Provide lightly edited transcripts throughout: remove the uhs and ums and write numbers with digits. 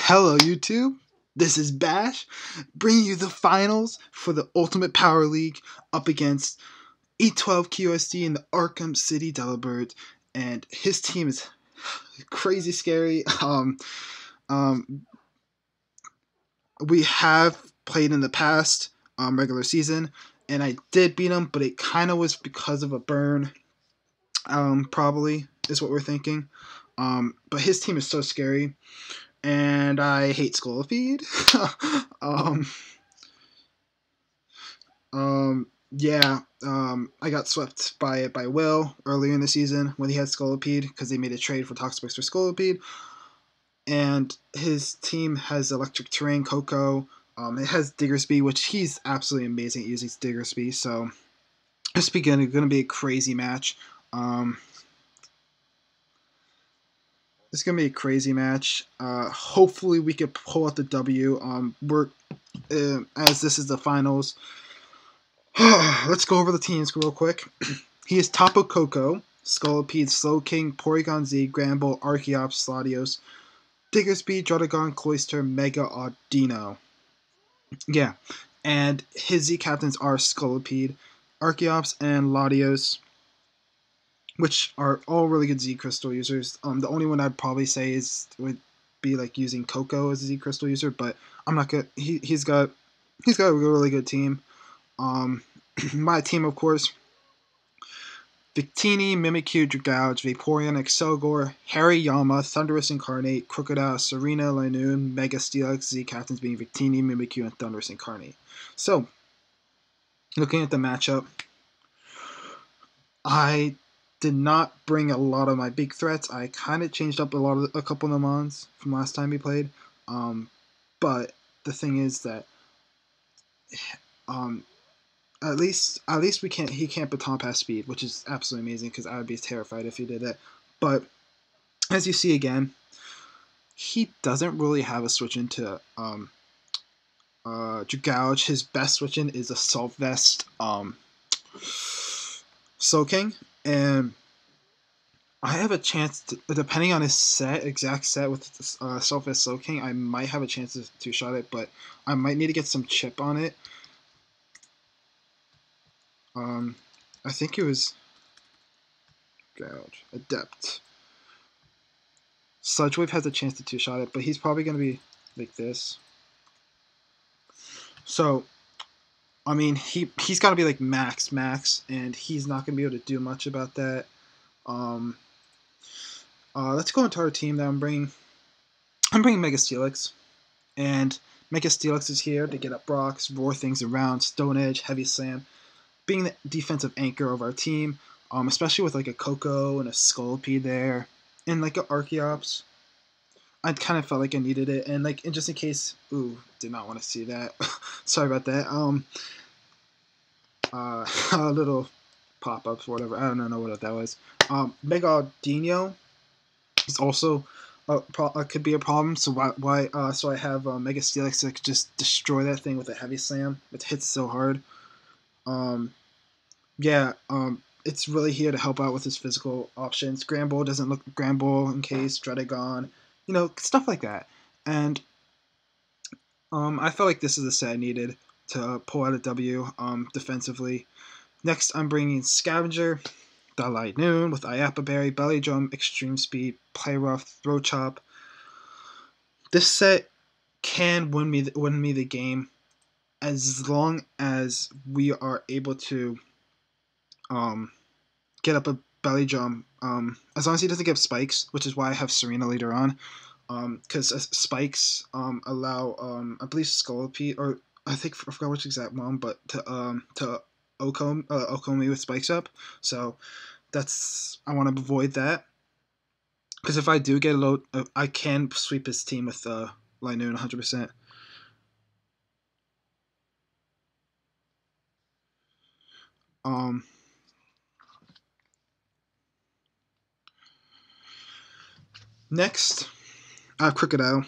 Hello YouTube, this is Bash, bringing you the finals for the Ultimate Power League up against a12qsd and the Arkham City Delibirds, and his team is crazy scary. We have played in the past regular season, and I did beat him, but it kind of was because of a burn, probably, is what we're thinking. But his team is so scary. And I hate Scolipede. I got swept by Will earlier in the season when he had Scolipede because they made a trade for Toxapex for Scolipede. And his team has Electric Terrain, Coco. It has Diggersby, which he's absolutely amazing at using Diggersby. So it's going to be a crazy match. It's gonna be a crazy match. Hopefully, we can pull out the W. As this is the finals. Let's go over the teams real quick. He is Tapu Koko, Scolipede, Slowking, Porygon Z, Granbull, Archeops, Latios, Diggersby, Druddigon, Cloyster, Mega Audino. Yeah, and his Z captains are Scolipede, Archeops, and Latios, which are all really good Z Crystal users. The only one I'd probably say would be like using Coco as a Z Crystal user, but I'm not good. He's got a really good team. My team, of course: Victini, Mimikyu, Dragouge, Vaporeon, Excelgor, Hariyama, Thundurus Incarnate, Crocodile, Serena, Linoon, Mega Steelix, Z captains being Victini, Mimikyu, and Thundurus Incarnate. So, looking at the matchup, I did not bring a lot of my big threats. I kind of changed up a couple of mons from last time we played. But the thing is that at least he can't baton pass speed, which is absolutely amazing because I would be terrified if he did that. But as you see again, he doesn't really have a switch into Dragouge. His best switch in is Assault Vest Soaking, and I have a chance to, depending on his exact set with Assault Vest Soaking, I might have a chance to two-shot it, but I might need to get some chip on it. I think it was Gouge, Adept. Sludge Wave has a chance to two-shot it, but he's probably going to be like this. So, I mean, he's got to be like max, and he's not going to be able to do much about that. Let's go into our team that I'm bringing. I'm bringing Mega Steelix, and Mega Steelix is here to get up rocks, roar things around, Stone Edge, Heavy Slam, being the defensive anchor of our team, especially with like a Coco and a Scolipede there, and like an Archeops. I kind of felt like I needed it, and like, and just in case, ooh, did not want to see that. Sorry about that. A little pop-ups, whatever. I don't know what that was. Mega Audino is also could be a problem. So why? So I have Mega Steelix that could just destroy that thing with a Heavy Slam. It hits so hard. It's really here to help out with his physical options. Granbull doesn't look Granbull in case Druddigon, stuff like that. And I felt like this is the set I needed to pull out a W defensively. Next, I'm bringing Scavenger, Light Noon with Iapa Berry, Belly Drum, Extreme Speed, Play Rough, Throw Chop. This set can win me the game as long as we are able to get up a Belly Drum. As long as he doesn't give spikes, which is why I have Serena later on. Because spikes allow I believe Scolipede, or I forgot which exact one, but to Ocon me with spikes up. So I want to avoid that, because if I do get a low, I can sweep his team with Linoon 100%. Next, I have Crocodile.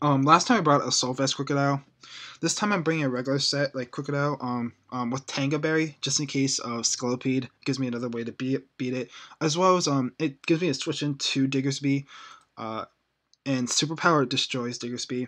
Last time I brought Assault Vest Crocodile. This time I'm bringing a regular set like Crocodile with Tanga Berry, just in case Scolipede gives me another way to beat it, as well as it gives me a switch into Diggersby, and Superpower destroys Diggersby.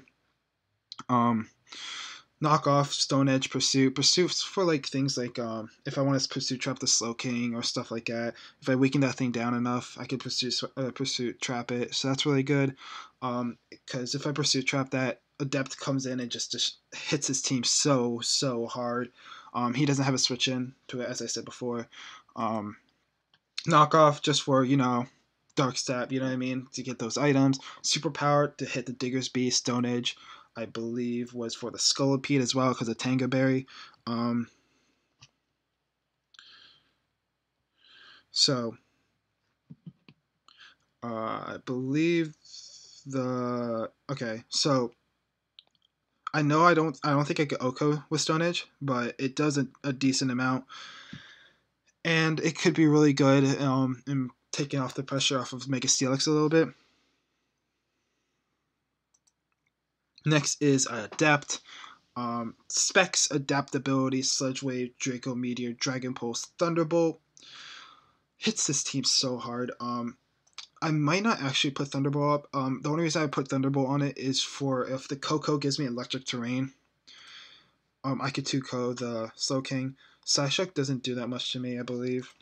Knockoff, Stone Edge, Pursuit's for like things like if I want to Pursuit Trap the Slow King or stuff like that. If I weaken that thing down enough, I could Pursuit Trap it. So that's really good. Because if I Pursuit Trap that, Adept comes in and just hits his team so hard. He doesn't have a switch in to it, as I said before. Knockoff just for Dark Stab, you know what I mean, to get those items. Superpower to hit the Diggersby, Stone Edge, I believe was for the Scolipede as well because of Tanga Berry. So I believe so I know I don't think I get Oko with Stone Edge, but it does a decent amount, and it could be really good in taking off the pressure off of Mega Steelix a little bit. Next is Adept. Specs, Adaptability, Sludge Wave, Draco Meteor, Dragon Pulse, Thunderbolt. Hits this team so hard. I might not actually put Thunderbolt up. The only reason I put Thunderbolt on it is for if the Coco gives me Electric Terrain. I could 2-ko the Slow King. Psyshock doesn't do that much to me, I believe.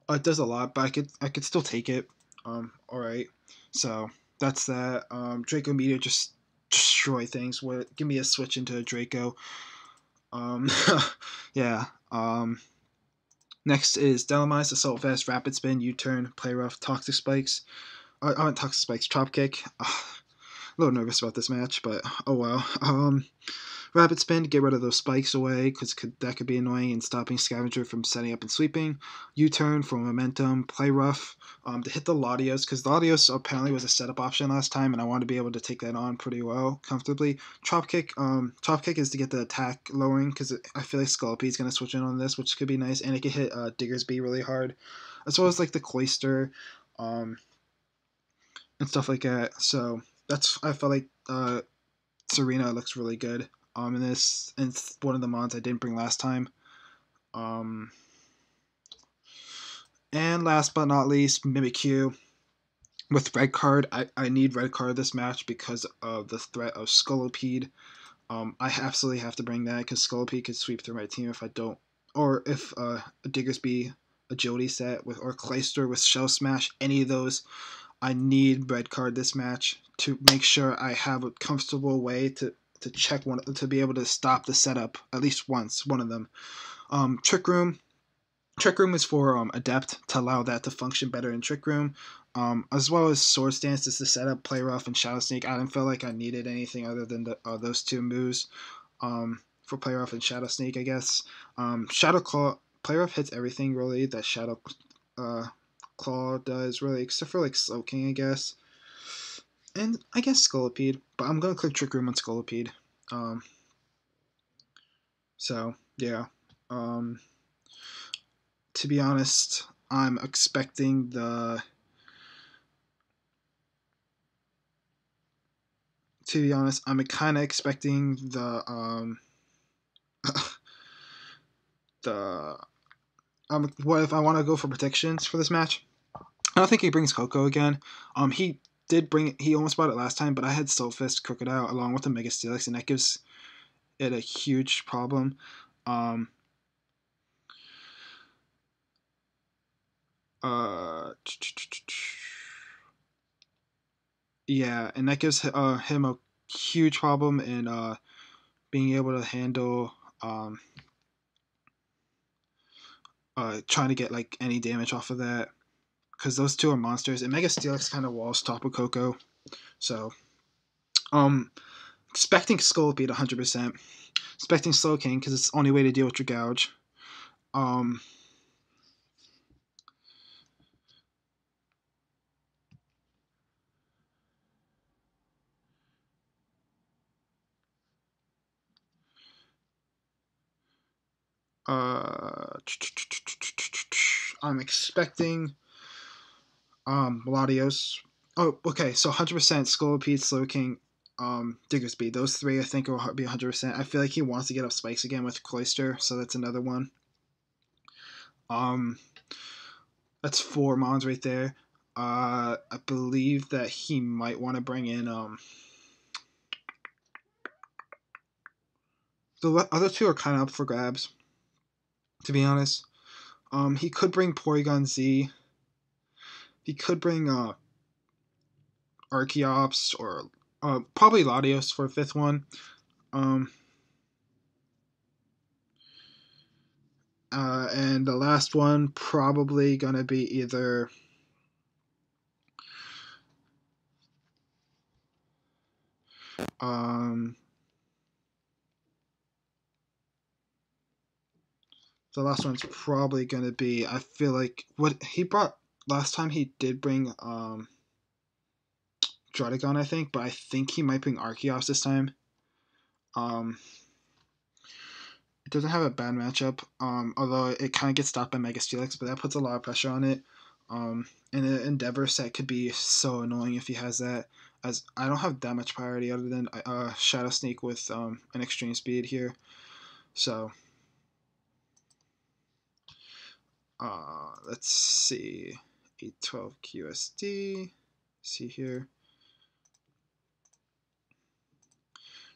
It does a lot, but I could still take it. Alright. So that's that. Draco Meteor just destroy things. Give me a switch into a Draco. Yeah. Next is Delibirds, Assault Vest, Rapid Spin, U-Turn, Play Rough, Toxic Spikes. I went Toxic Spikes, Chop Kick. A little nervous about this match, but oh well. Rapid Spin to get rid of those spikes away, because that could be annoying and stopping Scavenger from setting up and sweeping. U-Turn for Momentum. Play Rough to hit the Latios, because Latios apparently was a setup option last time, and I want to be able to take that on pretty well, comfortably. Chop Kick is to get the attack lowering, because I feel like Scolipede is going to switch in on this, which could be nice, and it could hit Diggersby really hard, as well as like the Cloister, and stuff like that. So I felt like Serena looks really good. In this, and it's one of the mods I didn't bring last time. And last but not least, Mimikyu with red card. I need red card this match because of the threat of Scolipede. I absolutely have to bring that because Scolipede could sweep through my team if I don't, or if a Diggersby agility set with or Clayster with Shell Smash, any of those. I need red card this match to make sure I have a comfortable way to check one to be able to stop the setup at least once, one of them. Trick Room is for Adept to allow that to function better in Trick Room, as well as Sword Stance is to set up Play Rough and Shadow Sneak. I didn't feel like I needed anything other than those two moves for Play Rough and Shadow Sneak, I guess. Shadow Claw, Play Rough hits everything really that Shadow Claw does really, except for like Slow King, I guess. And I guess Scolipede, but I'm gonna click Trick Room on Scolipede. So yeah. To be honest, I'm expecting the. To be honest, I'm kind of expecting the the what if I want to go for predictions for this match? I don't think he brings Coco again. He did bring it. He almost brought it last time, but I had Soulfist Crocodile along with the Mega Steelix, and that gives it a huge problem. Yeah, and that gives him a huge problem in being able to handle trying to get like any damage off of that, because those two are monsters, and Mega Steelix kind of walls Tapu Koko. So, expecting Scolipede 100%. Expecting Slow King because it's the only way to deal with your gouge. I'm expecting Melodios. Oh, okay. So 100% Scolipede, Slowking, Diggersby. Those three, I think, will be 100%. I feel like he wants to get up spikes again with Cloyster, so that's another one. That's 4 Mons right there. I believe that he might want to bring in the other two are kind of up for grabs, to be honest. He could bring Porygon Z. He could bring Archeops or probably Latios for a 5th one. And the last one probably gonna be either the last one's probably gonna be, I feel like what he brought last time, he did bring Druddigon, I think, but I think he might bring Archeops this time. It doesn't have a bad matchup, although it kind of gets stopped by Mega Steelix, but that puts a lot of pressure on it. And an Endeavor set could be so annoying if he has that, as I don't have that much priority other than Shadow Sneak with an extreme speed here. So, let's see. a12qsd. See here.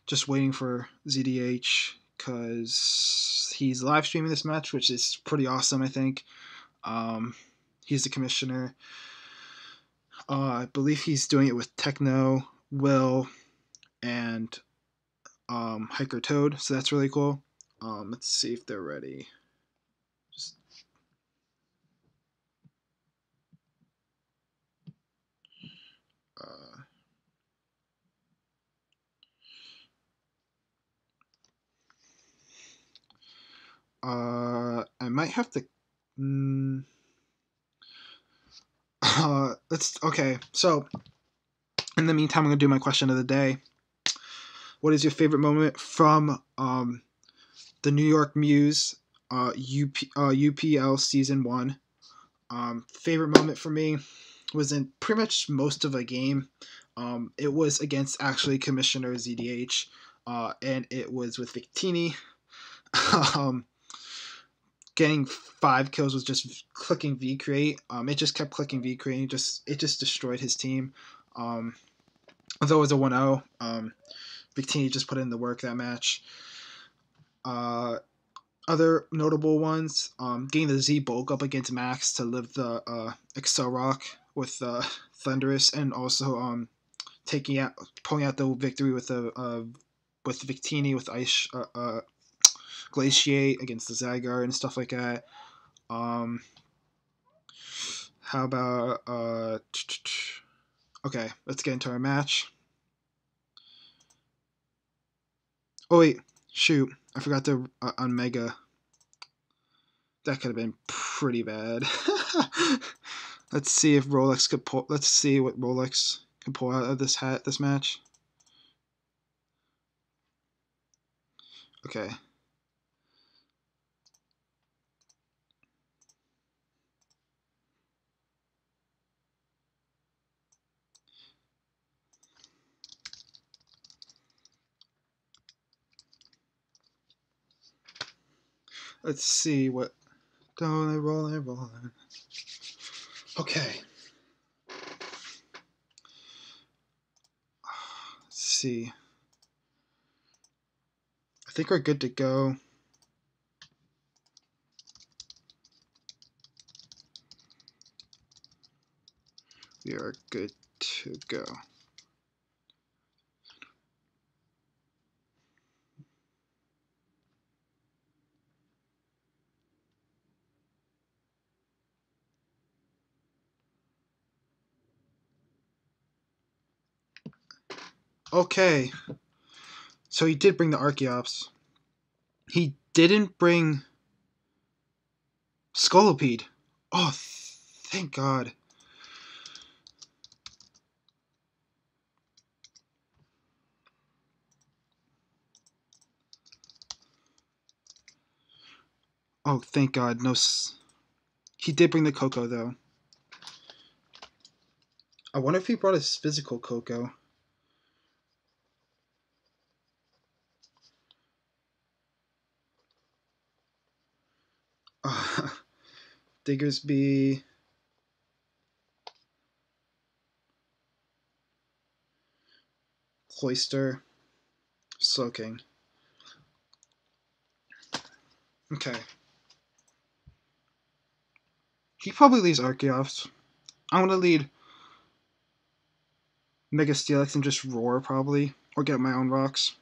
Just waiting for ZDH because he's live streaming this match, which is pretty awesome, I think. He's the commissioner. I believe he's doing it with Techno, Will, and Hiker Toad, so that's really cool. Let's see if they're ready. Just I might have to. Let's okay. So, in the meantime, I'm gonna do my question of the day. What is your favorite moment from the New York Muse UPL Season 1? Favorite moment for me was in pretty much most of a game. It was against actually Commissioner ZDH, and it was with Victini. Getting 5 kills was just clicking V create. It just kept clicking V create. It just destroyed his team. Although it was a 1-0, Victini just put in the work that match. Other notable ones, getting the Z bulk up against Max to live the Excel Rock with Thunderous, and also pulling out the victory with Victini with Ice Glaciate against the Zygarde and stuff like that. How about okay, let's get into our match. Oh wait, shoot, I forgot to on Mega. That could have been pretty bad. Let's see if Rolex could pull. Let's see what Rolex can pull out of this match. Okay. Let's see what. Rolling. Okay. Let's see. I think we're good to go. We are good to go. Okay. So he did bring the Archeops. He didn't bring Scolipede. Oh, thank God. Oh, thank God. No. He did bring the Coco, though. I wonder if he brought his physical Coco. Diggersby. Cloister. Soaking. Okay. He probably leaves Archeops. I'm gonna lead Mega Steelix and just roar probably. Or get my own rocks.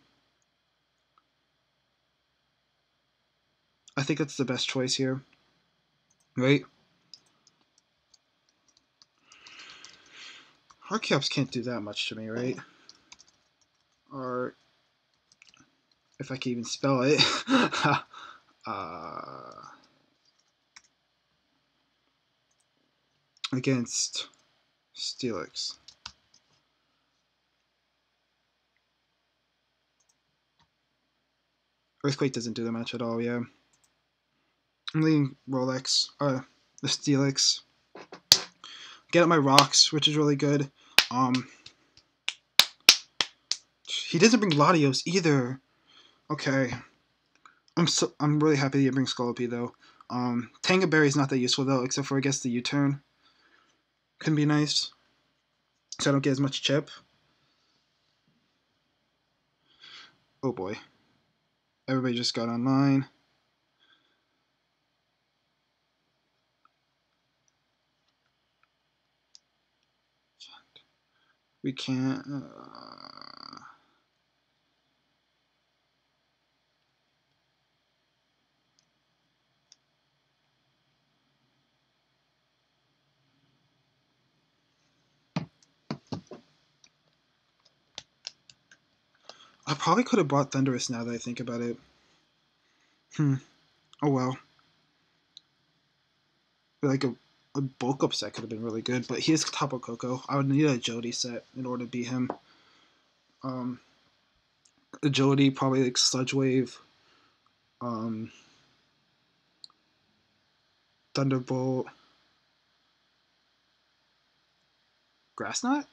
I think that's the best choice here. Right? Archeops can't do that much to me, right? Or if I can even spell it. Against Steelix. Earthquake doesn't do that much at all, yeah. I'm leading Rolex, the Steelix. Get up my rocks, which is really good. He doesn't bring Latios either. Okay. I'm really happy he brings Scolopy though. Tanga Berry is not that useful though, except for I guess the U-turn. Can be nice. So I don't get as much chip. Oh boy. Everybody just got online. We can't. I probably could have bought Thunderous now that I think about it. Oh well. Like a bulk up set could have been really good, but he is Tapu Koko. I would need a Agility set in order to beat him. Agility, probably like Sludge Wave, Thunderbolt, Grass Knot?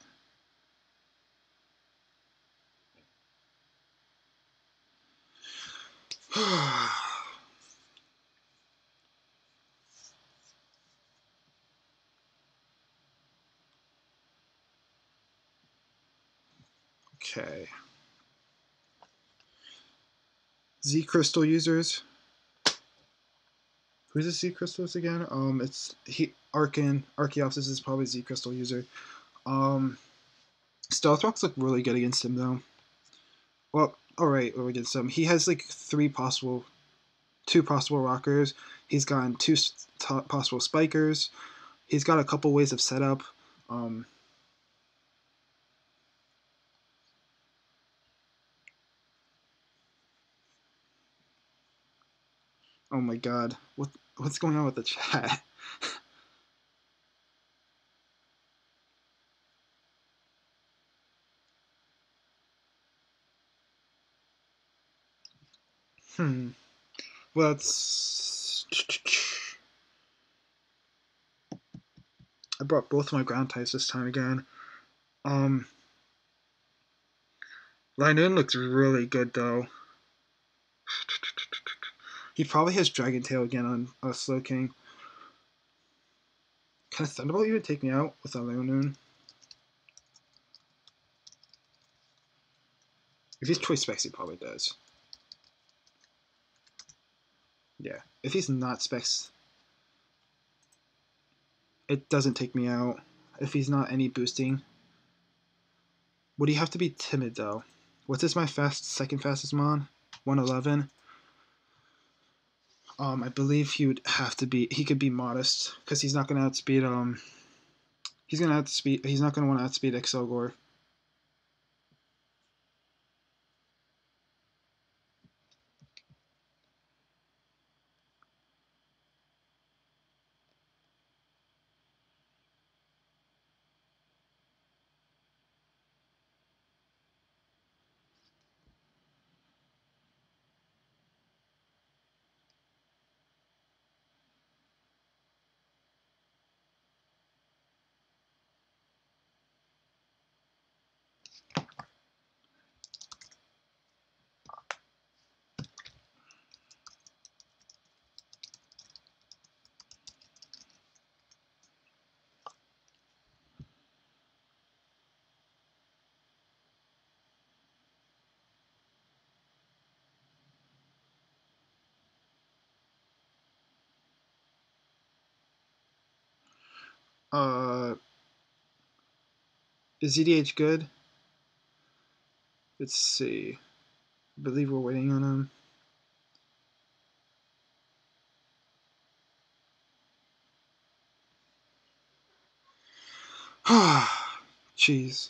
Okay. Z Crystal users. Who's the Z Crystals again? It's Archeops is probably Z Crystal user. Stealth Rocks look really good against him though. Well, alright, against him. He has like two possible rockers. He's gotten two possible spikers. He's got a couple ways of setup. Oh my god, what's going on with the chat? Let's. I brought both my ground types this time again. Linoon looks really good though. He probably has Dragon Tail again on Slow King. Can a Thunderbolt even take me out with a Linoon? If he's Choice Specs, he probably does. Yeah. If he's not Specs, it doesn't take me out. If he's not any boosting. Would he have to be timid though? What's this my second fastest mon? 111. I believe he would have to be. He could be modest because he's not going to outspeed. He's not going to want to outspeed Excelgor. Is EDH good? Let's see. I believe we're waiting on him. Jeez.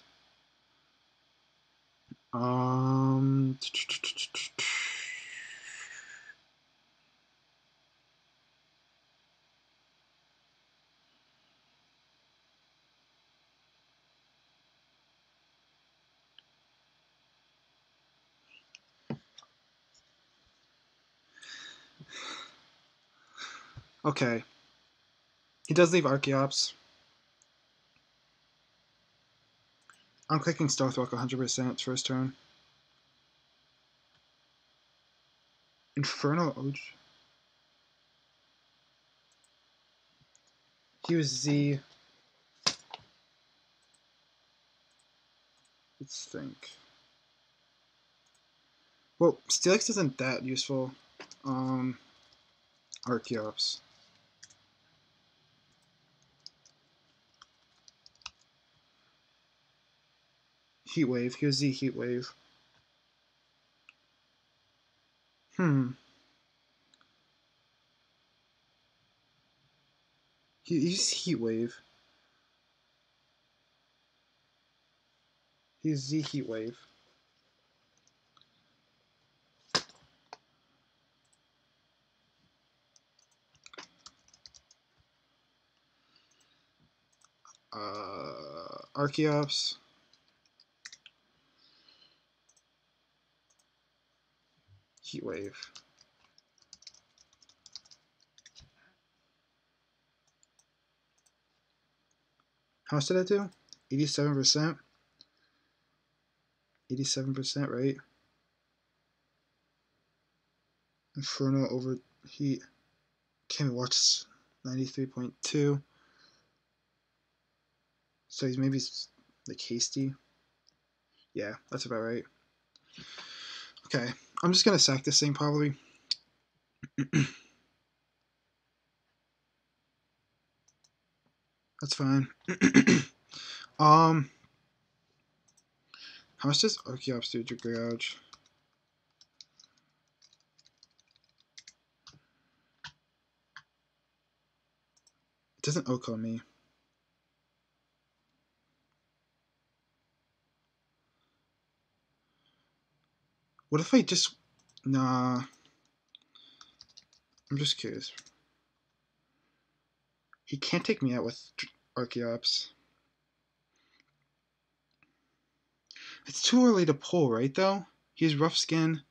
Okay. He does leave Archeops. I'm clicking Stealth Rock 100% first turn. Infernal Oj. He was Z. Let's think. Well, Steelix isn't that useful. Archeops. Heatwave. He was Z Heatwave. He's Heatwave. He's Z Heatwave. Archeops. Heatwave. How much did I do? 87%? 87%, right? Inferno overheat. Can't even watch 93.2. So he's maybe like hasty. Yeah, that's about right. Okay, I'm just gonna sack this thing probably. That's fine. How much does Archeops do to Gouge? It doesn't Oko me. What if I just... Nah. I'm just curious. He can't take me out with Archeops. It's too early to pull, right, though? He's rough skin.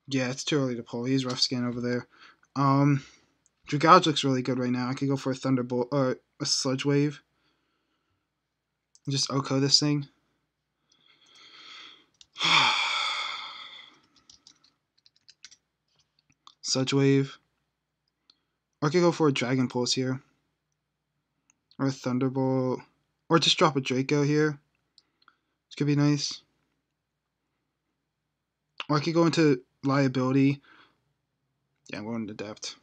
Yeah, it's too early to pull. He's rough skin over there. Dragouge looks really good right now. I could go for a Thunderbolt or a Sludge Wave. And just Oko this thing. Sludge Wave. Or I could go for a Dragon Pulse here. Or a Thunderbolt. Or just drop a Draco here. This could be nice. Or I could go into Liability. Yeah, I'm going to Depth.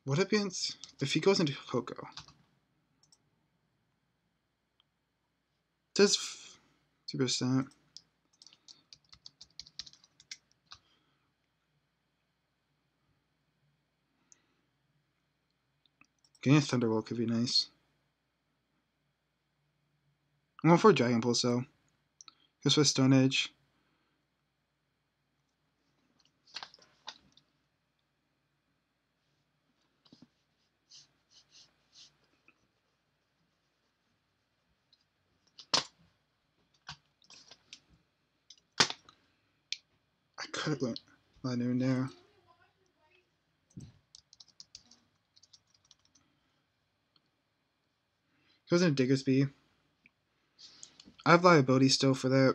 What happens if he goes into Coco? It does 2%. Getting a Thunderbolt could be nice. I'm going for a Dragon Pulse though. Goes for a Stone Edge. I could have went Linoon there. Goes into Diggersby. I have Liability still for that.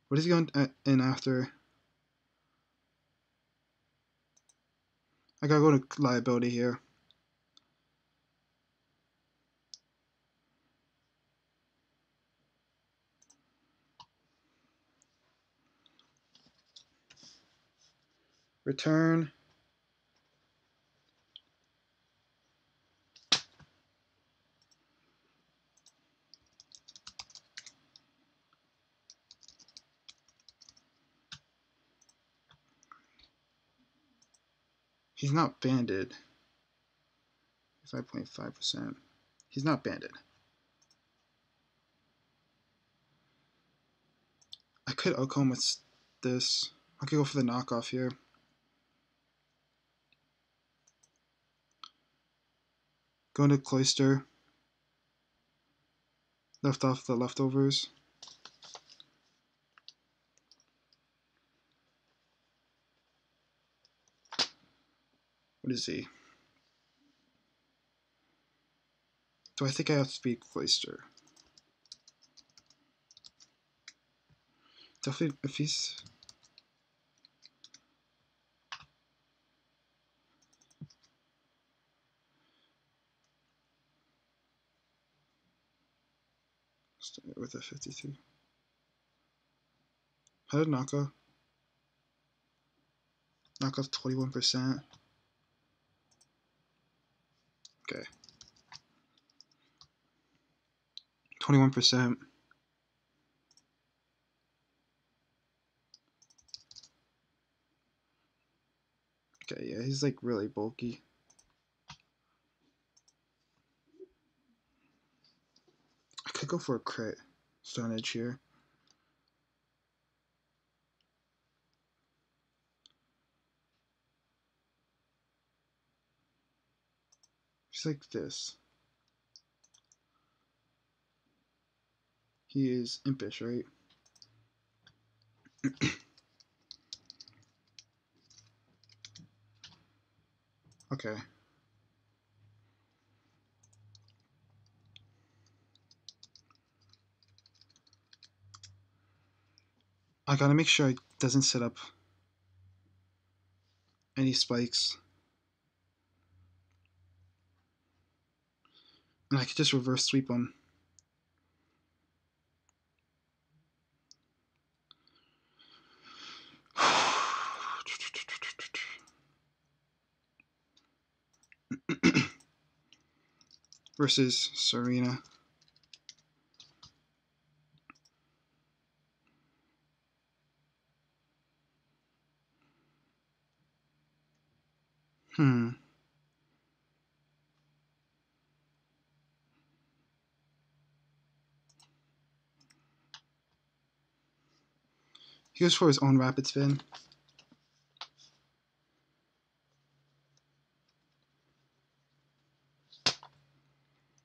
What is he going in after? I gotta go to Liability here. Return. He's not banded. 5.5%. He's not banded. I could outcome with this. I could go for the knockoff here. Go into Cloister. Left off the leftovers. What is he? Do I think I outspeed Cloister? Definitely, if he's... with a 52. How did Naka? Knockoff 21%. Okay. 21%. Okay, yeah, he's like really bulky. I could go for a crit Stone Edge here. He's like this. He is impish, right? Okay. I gotta make sure it doesn't set up any spikes. And I could just reverse sweep him. Versus Serena. He goes for his own rapid spin.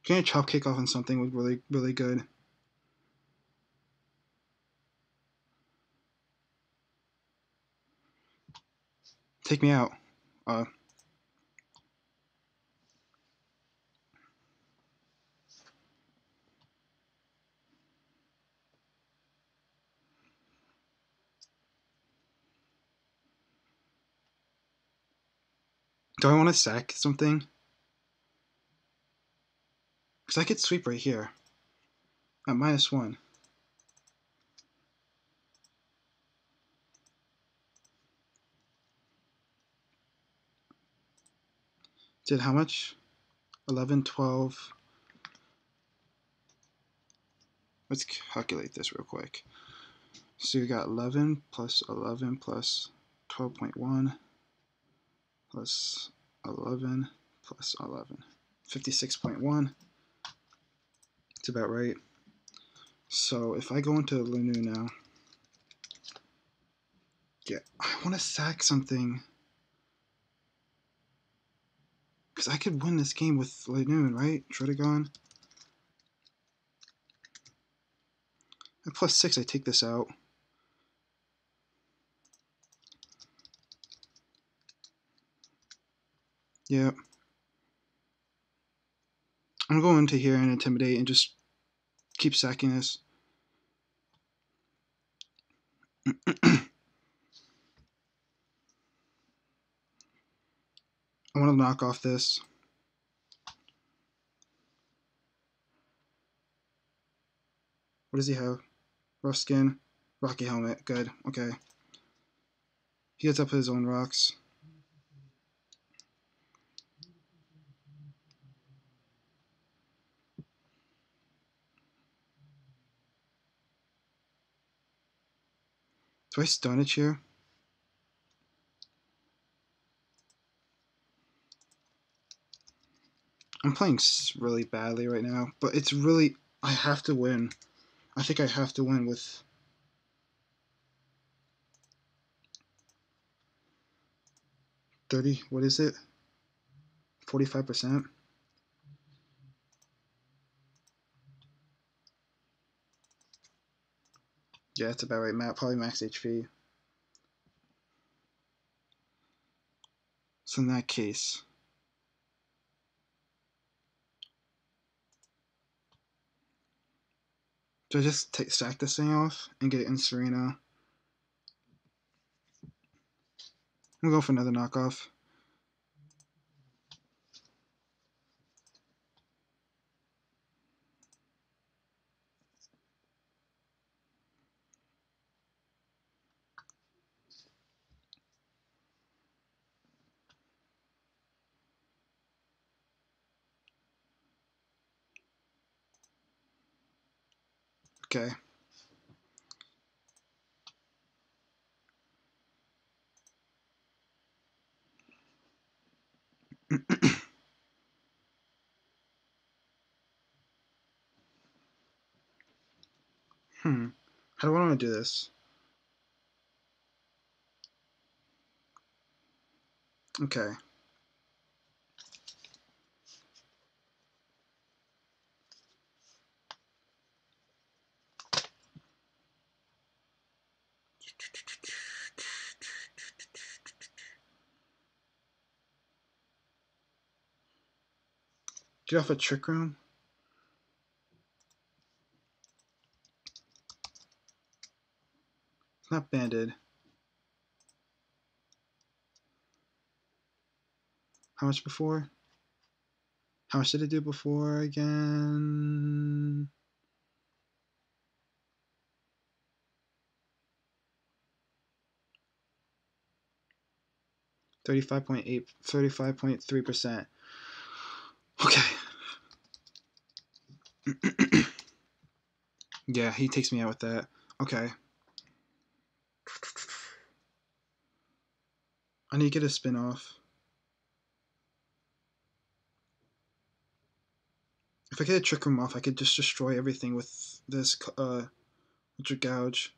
Getting a chop kick off on something was really, really good. Take me out. Do I want to sack something? Because I could sweep right here. At -1. Did how much? 11, 12. Let's calculate this real quick. So you got 11 plus 11 plus 12.1 plus 11 plus 11. 56.1. It's about right. So if I go into Lunu now, yeah, I want to sack something. Because I could win this game with Lunu, right? Trigon. At +6, I take this out. Yeah. I'm going into here and intimidate and just keep sacking this. I want to knock off this. What does he have? Rough skin, rocky helmet. Good. Okay. He gets up his own rocks. Do I stun it here? I'm playing really badly right now, but it's really... I have to win. I think I have to win with... 30, what is it? 45%? Yeah, that's about right. Probably max HP. So in that case... do I just stack this thing off and get it in Serena? I'm gonna go for another knockoff. Okay. How do I want to do this? Okay. Get off a trick room? It's not banded. How much before? How much did it do before again? $35.3%. Okay. Yeah, he takes me out with that. Okay. I need to get a spin off. If I get a trick room off, I could just destroy everything with this Ultra Gouge.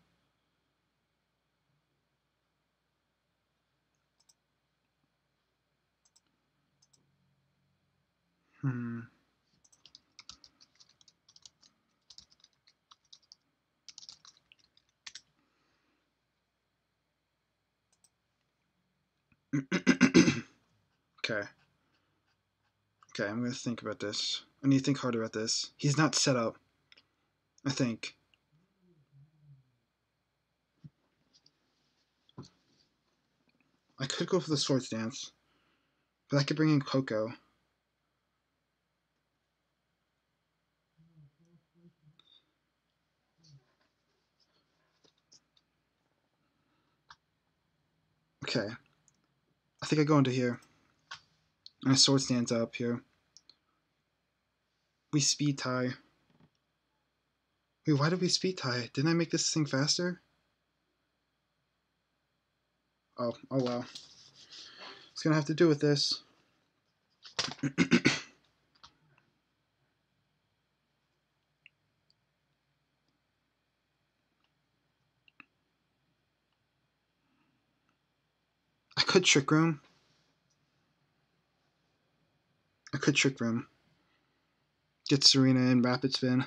Okay. Okay, I'm gonna think about this. I need to think harder about this. He's not set up, I think. I could go for the Swords Dance, but I could bring in Coco. Okay. I think I go into here. My sword stands up here. We speed tie. Wait, why did we speed tie? Didn't I make this thing faster? Oh well. It's gonna have to do with this. I could Trick Room. I could Trick Room. Get Serena in Rapid Spin.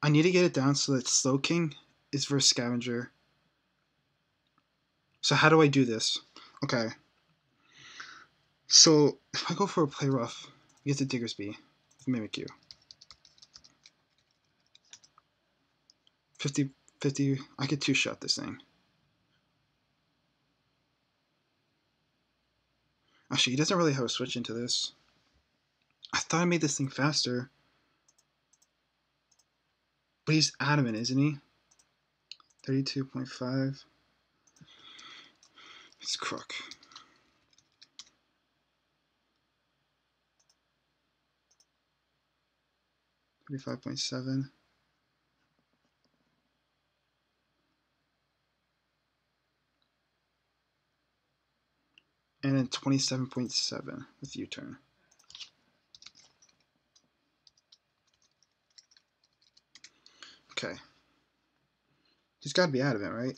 I need to get it down so that Slow King is versus Scavenger. So how do I do this? Okay. So if I go for a Play Rough, I get the Diggersby with Mimikyu. 50, I could two-shot this thing. Actually, he doesn't really have a switch into this. I thought I made this thing faster. But he's adamant, isn't he? 32.5. It's crook. 35.7. And then 27.7 with U-turn. Okay. He's got to be out of it, right?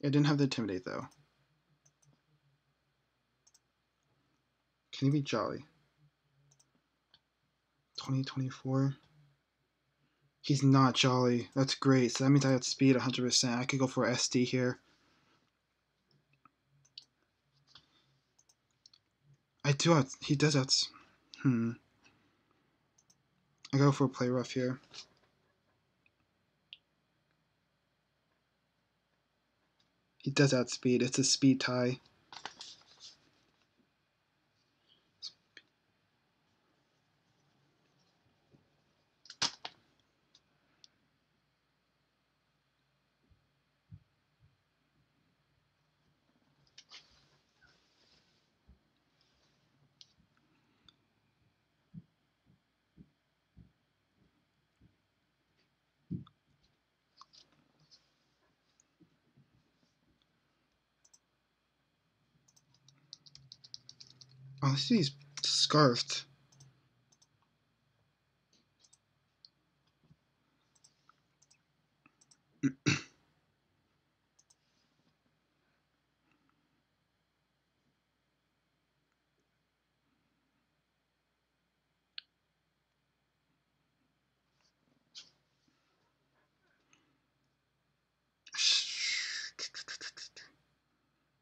It didn't have the Intimidate, though. Can he be Jolly? 2024. He's not Jolly. That's great. So that means I have speed 100%. I could go for SD here. I do have... He does have... I go for a play rough here. He does outspeed. It's a speed tie. Oh, I see he's scarfed.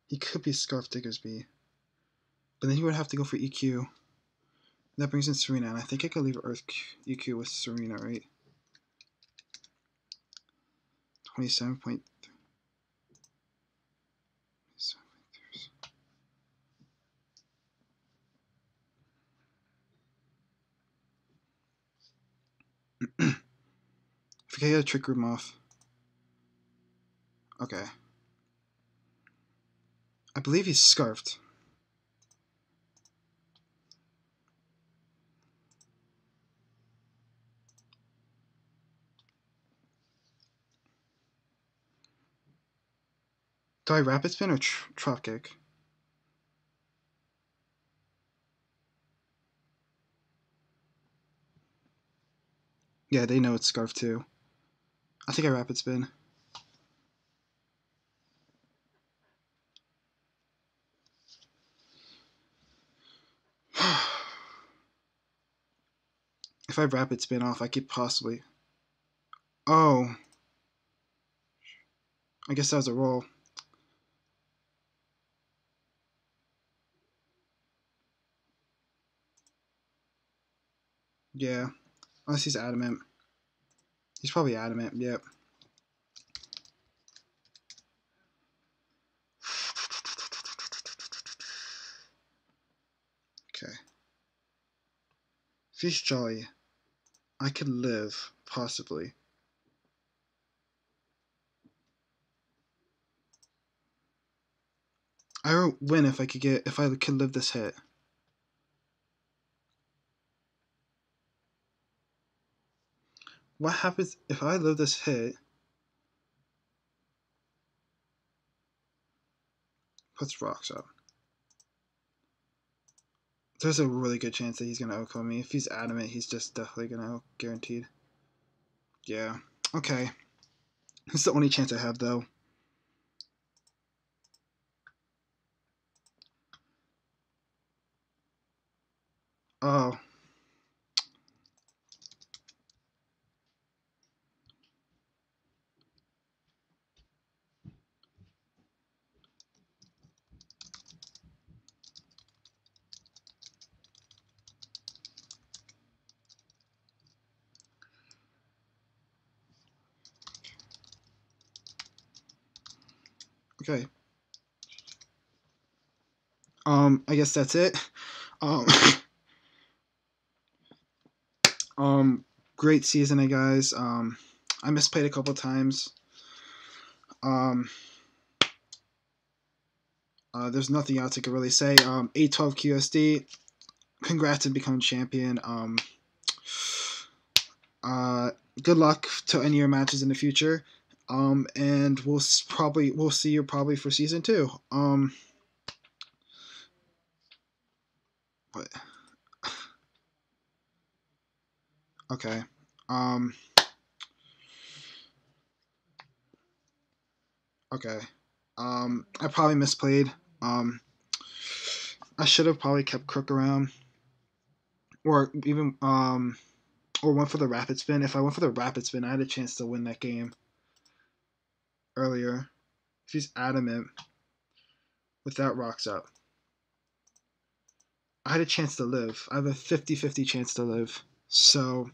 He could be Scarf Diggersby. But then he would have to go for EQ. That brings in Serena, and I think I could leave Earth EQ with Serena, right? 27.3. I think I get a Trick Room off. Okay. I believe he's scarfed. Do I Rapid Spin or Drop Kick? Yeah, they know it's Scarf too. I think I Rapid Spin. If I Rapid Spin off, I could possibly... Oh. I guess that was a roll. Yeah. Unless he's adamant. He's probably adamant, yep. Okay. If he's Jolly, I could live, possibly. I would win if I could live this hit. What happens if I live this hit? Puts rocks up. There's a really good chance that he's gonna outcome me. If he's adamant, he's just definitely gonna out, guaranteed. Yeah. Okay. It's the only chance I have, though. Oh. Okay. I guess that's it. Great season, guys. I misplayed a couple times. There's nothing else I could really say. a12qsd, congrats on becoming champion. Good luck to any of your matches in the future. And we'll see you probably for season 2. But okay. Okay. I probably misplayed. I should have probably kept Crook around, or even or went for the rapid spin. If I went for the rapid spin, I had a chance to win that game earlier. If he's adamant with that rocks up, I had a chance to live. I have a 50-50 chance to live. So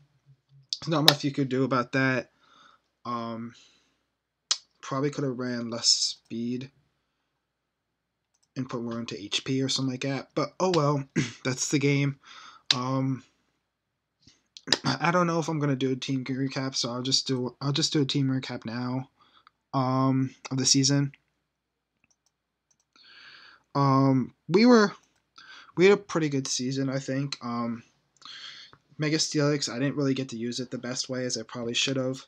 there's not much you could do about that. Probably could have ran less speed and put more into HP or something like that. But oh well, that's the game. I don't know if I'm gonna do a team recap, so I'll just do a team recap now. Of the season. We had a pretty good season, I think. Mega Steelix, I didn't really get to use it the best way as I probably should have.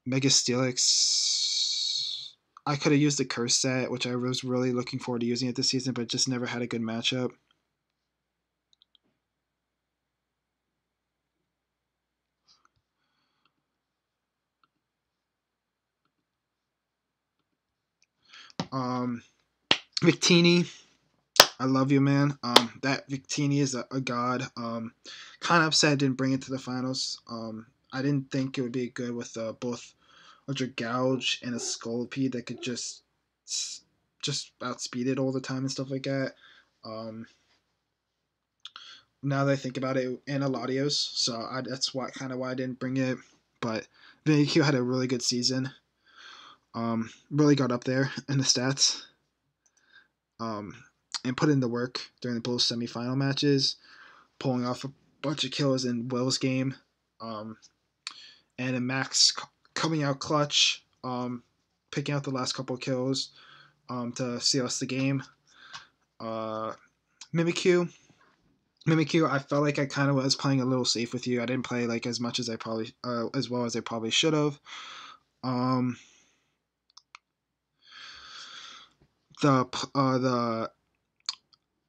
Mega Steelix, I could have used the curse set, which I was really looking forward to using it this season, but just never had a good matchup. Victini, I love you, man. That Victini is a god. Kind of upset I didn't bring it to the finals. I didn't think it would be good with both a Gouge and a Scolipede that could just outspeed it all the time and stuff like that. Now that I think about it, and a Latios, so that's why I didn't bring it. But VQ had a really good season. Really got up there in the stats. And put in the work during the both semifinal matches, pulling off a bunch of kills in Will's game, and in Max coming out clutch, picking out the last couple of kills to seal us the game. Mimikyu, I felt like I kind of was playing a little safe with you. I didn't play like as much as I probably as well as I probably should have.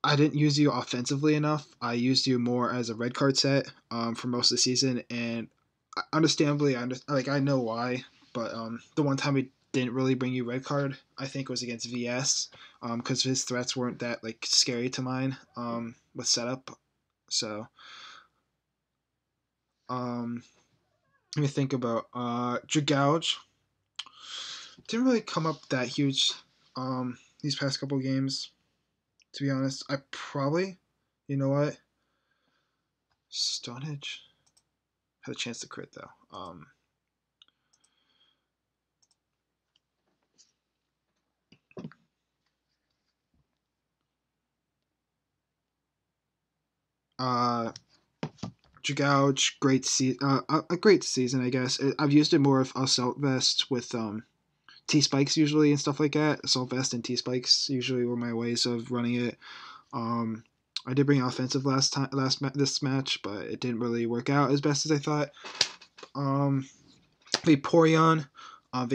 I didn't use you offensively enough. I used you more as a red card set for most of the season, and understandably, I know why. But the one time we didn't really bring you red card, I think was against VS, because his threats weren't that like scary to mine with setup. So let me think about Dragouge. Didn't really come up that huge these past couple games. To be honest, I probably, you know what, Stonehenge had a chance to crit though. Dragouge, a great season, I guess. I've used it more of Assault Vest with T spikes usually and stuff like that. Assault Vest and T spikes usually were my ways of running it. I did bring offensive this match, but it didn't really work out as best as I thought. Vaporeon, a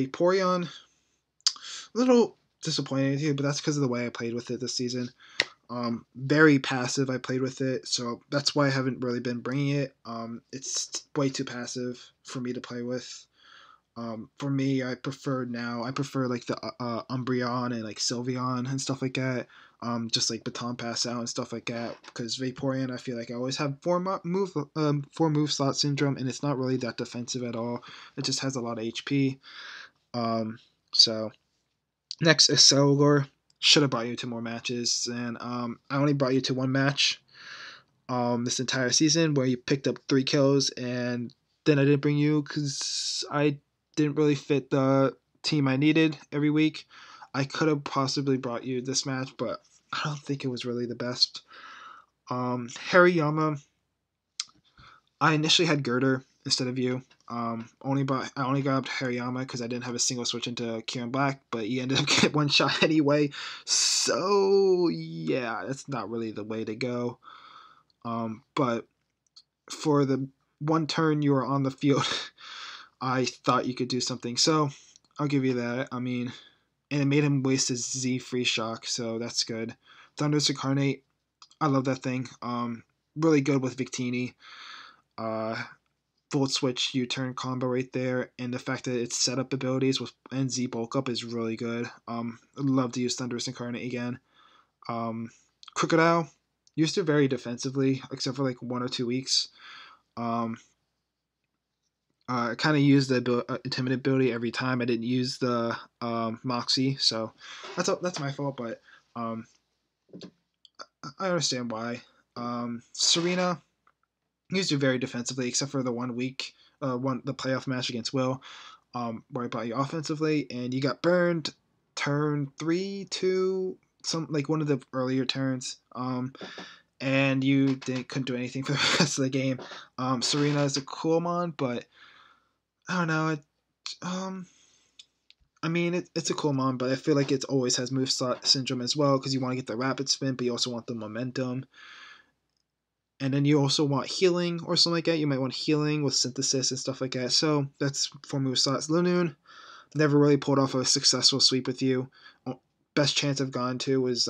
little disappointed here, but that's because of the way I played with it this season. Very passive I played with it, so that's why I haven't really been bringing it. It's way too passive for me to play with. For me, I prefer like the Umbreon and like Sylveon and stuff like that. Just like Baton Pass Out and stuff like that. Because Vaporeon, I feel like I always have four move slot syndrome, and it's not really that defensive at all. It just has a lot of HP. So next is Cellular. Should have brought you to more matches, and I only brought you to one match this entire season where you picked up 3 kills, and then I didn't bring you because I didn't really fit the team I needed every week. I could have possibly brought you this match, but I don't think it was really the best. Hariyama, I initially had Girder instead of you. I only got up to Hariyama because I didn't have a single switch into Kieran Black, but he ended up getting one shot anyway. So yeah, that's not really the way to go. But for the one turn you were on the field, I thought you could do something. So I'll give you that. I mean, and it made him waste his Z free shock, so that's good. Thunderous Incarnate, I love that thing. Really good with Victini. Volt switch U-turn combo right there, and the fact that its setup abilities with NZ bulk up is really good. I'd love to use Thunderous Incarnate again. Crocodile used it very defensively, except for like 1 or 2 weeks. I kind of used the Intimidate ability every time. I didn't use the Moxie, so that's my fault. But I understand why. Serena used it very defensively, except for the 1 week, the playoff match against Will, where I brought you offensively, and you got burned turn 3, 2, some like one of the earlier turns, and you couldn't do anything for the rest of the game. Serena is a cool mon, but I don't know. I mean, it's a cool mon, but I feel like it always has move slot syndrome as well because you want to get the rapid spin, but you also want the momentum. And then you also want healing or something like that. You might want healing with synthesis and stuff like that. So that's 4 move slots. Lunoon never really pulled off a successful sweep with you. Best chance I've gone to was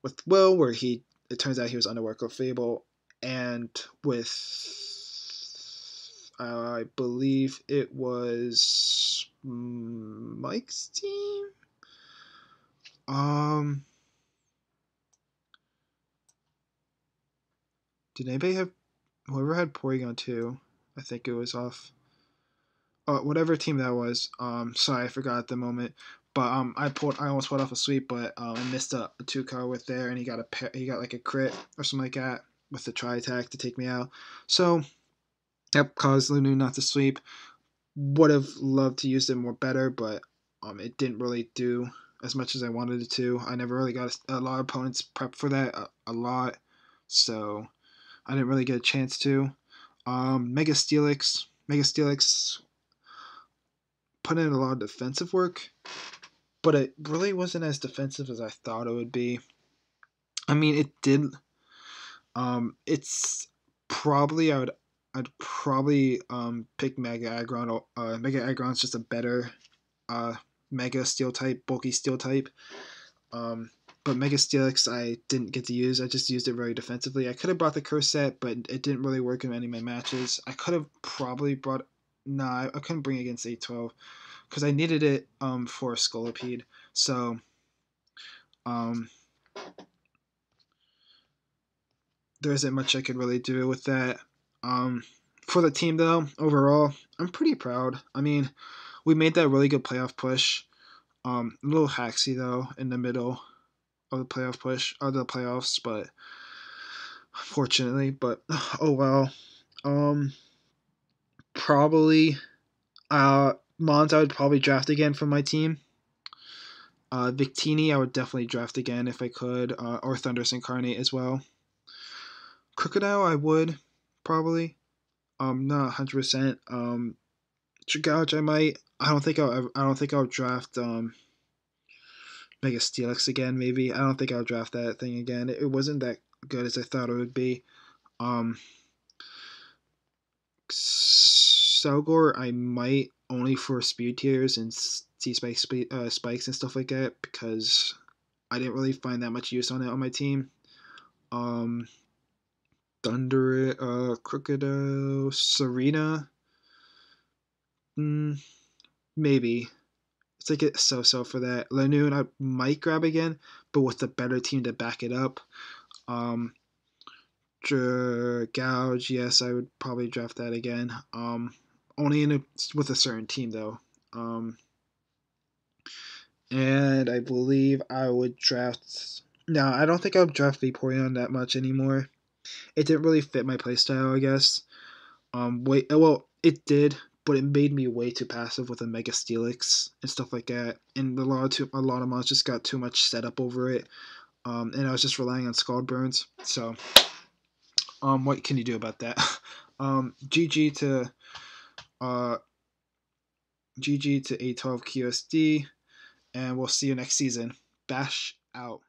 with Will, where it turns out he was Underworker Fable, and with I believe it was Mike's team. Did anybody have whoever had Porygon 2? I think it was off. Whatever team that was. Sorry, I forgot at the moment. But I almost pulled off a sweep, but I missed a 2-car with there, and he got like a crit or something like that with the tri attack to take me out. So that caused Lunu not to sweep. Would have loved to use it more better, but it didn't really do as much as I wanted it to. I never really got a lot of opponents prepped for that a lot, so I didn't really get a chance to. Mega Steelix put in a lot of defensive work, but it really wasn't as defensive as I thought it would be. I mean, it did. It's probably I'd probably pick Mega Aggron. Mega Aggron's just a better Mega Steel type, bulky Steel type. But Mega Steelix I didn't get to use. I just used it very defensively. I could have brought the Curse set, but it didn't really work in any of my matches. I could have probably brought. Nah, I couldn't bring it against 812 because I needed it for Scolipede. So there isn't much I could really do with that. For the team though, overall, I'm pretty proud. I mean, we made that really good playoff push. A little hacksy though in the middle of the playoff push of the playoffs, but unfortunately, but oh well. Probably Mons I would probably draft again from my team. Victini I would definitely draft again if I could, or Thunderous Incarnate as well. Crocodile I would probably. Not 100%. Gouge I might. I don't think I'll draft Mega Steelix again. Maybe I don't think I'll draft that thing again. It wasn't that good as I thought it would be. Selgor I might only for speed tiers and T-Spikes spikes and stuff like that because I didn't really find that much use on it on my team. Thunder, Crocodile, Serena. Maybe. It's like a so-so for that. Lanoon I might grab again, but with a better team to back it up. Gouge, yes, I would probably draft that again. Only with a certain team though. And I believe I would draft. No, I don't think I would draft Vaporeon that much anymore. It didn't really fit my playstyle, I guess. Well, it did, but it made me way too passive with a Mega Steelix and stuff like that. And a lot of mons just got too much setup over it. and I was just relying on Scald Burns. So, what can you do about that? GG to a12qsd, and we'll see you next season. Bash out.